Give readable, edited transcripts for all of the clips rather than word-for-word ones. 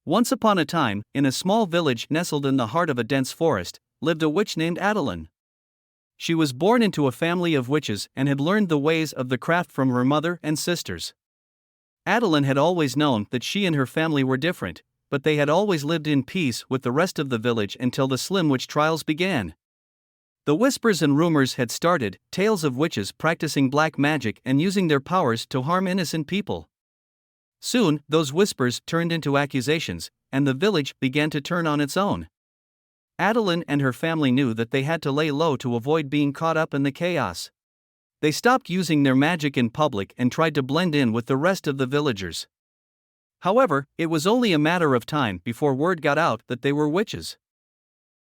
Once upon a time, in a small village nestled in the heart of a dense forest, lived a witch named Adalyn. She was born into a family of witches and had learned the ways of the craft from her mother and sisters. Adalyn had always known that she and her family were different, but they had always lived in peace with the rest of the village until the Slim Witch trials began. The whispers and rumors had started, tales of witches practicing black magic and using their powers to harm innocent people. Soon, those whispers turned into accusations, and the village began to turn on its own. Adalyn and her family knew that they had to lay low to avoid being caught up in the chaos. They stopped using their magic in public and tried to blend in with the rest of the villagers. However, it was only a matter of time before word got out that they were witches.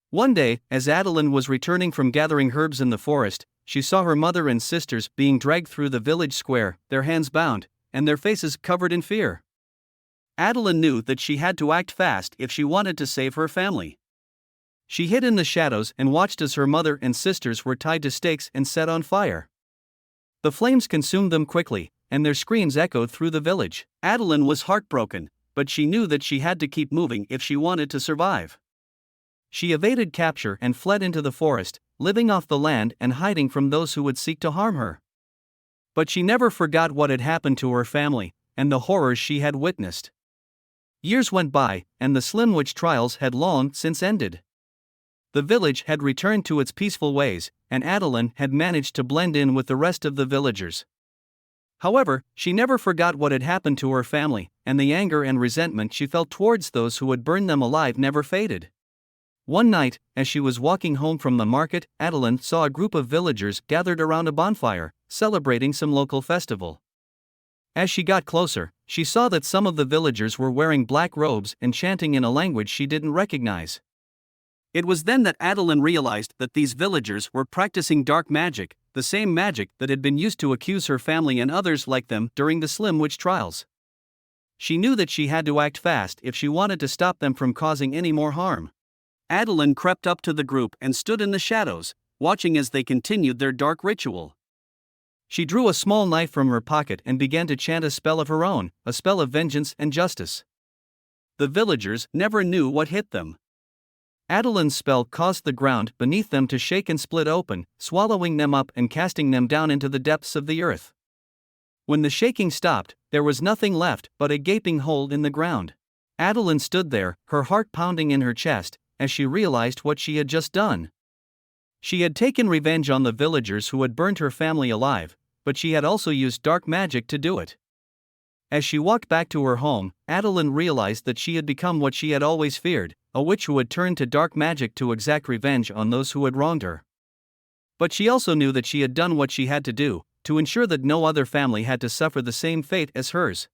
One day, as Adalyn was returning from gathering herbs in the forest, she saw her mother and sisters being dragged through the village square, their hands bound, and their faces covered in fear. Adalyn knew that she had to act fast if she wanted to save her family. She hid in the shadows and watched as her mother and sisters were tied to stakes and set on fire. The flames consumed them quickly, and their screams echoed through the village. Adalyn was heartbroken, but she knew that she had to keep moving if she wanted to survive. She evaded capture and fled into the forest, living off the land and hiding from those who would seek to harm her. But she never forgot what had happened to her family, and the horrors she had witnessed. Years went by, and the Slim Witch trials had long since ended. The village had returned to its peaceful ways, and Adalyn had managed to blend in with the rest of the villagers. However, she never forgot what had happened to her family, and the anger and resentment she felt towards those who had burned them alive never faded. One night, as she was walking home from the market, Adalyn saw a group of villagers gathered around a bonfire, celebrating some local festival. As she got closer, she saw that some of the villagers were wearing black robes and chanting in a language she didn't recognize. It was then that Adalyn realized that these villagers were practicing dark magic, the same magic that had been used to accuse her family and others like them during the Slim Witch trials. She knew that she had to act fast if she wanted to stop them from causing any more harm. Adalyn crept up to the group and stood in the shadows, watching as they continued their dark ritual. She drew a small knife from her pocket and began to chant a spell of her own, a spell of vengeance and justice. The villagers never knew what hit them. Adalyn's spell caused the ground beneath them to shake and split open, swallowing them up and casting them down into the depths of the earth. When the shaking stopped, there was nothing left but a gaping hole in the ground. Adalyn stood there, her heart pounding in her chest, as she realized what she had just done. She had taken revenge on the villagers who had burned her family alive, but she had also used dark magic to do it. As she walked back to her home, Adalyn realized that she had become what she had always feared, a witch who had turned to dark magic to exact revenge on those who had wronged her. But she also knew that she had done what she had to do, to ensure that no other family had to suffer the same fate as hers.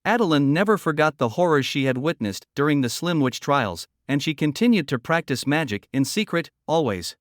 Adalyn never forgot the horrors she had witnessed during the Slim Witch trials, and she continued to practice magic in secret, always.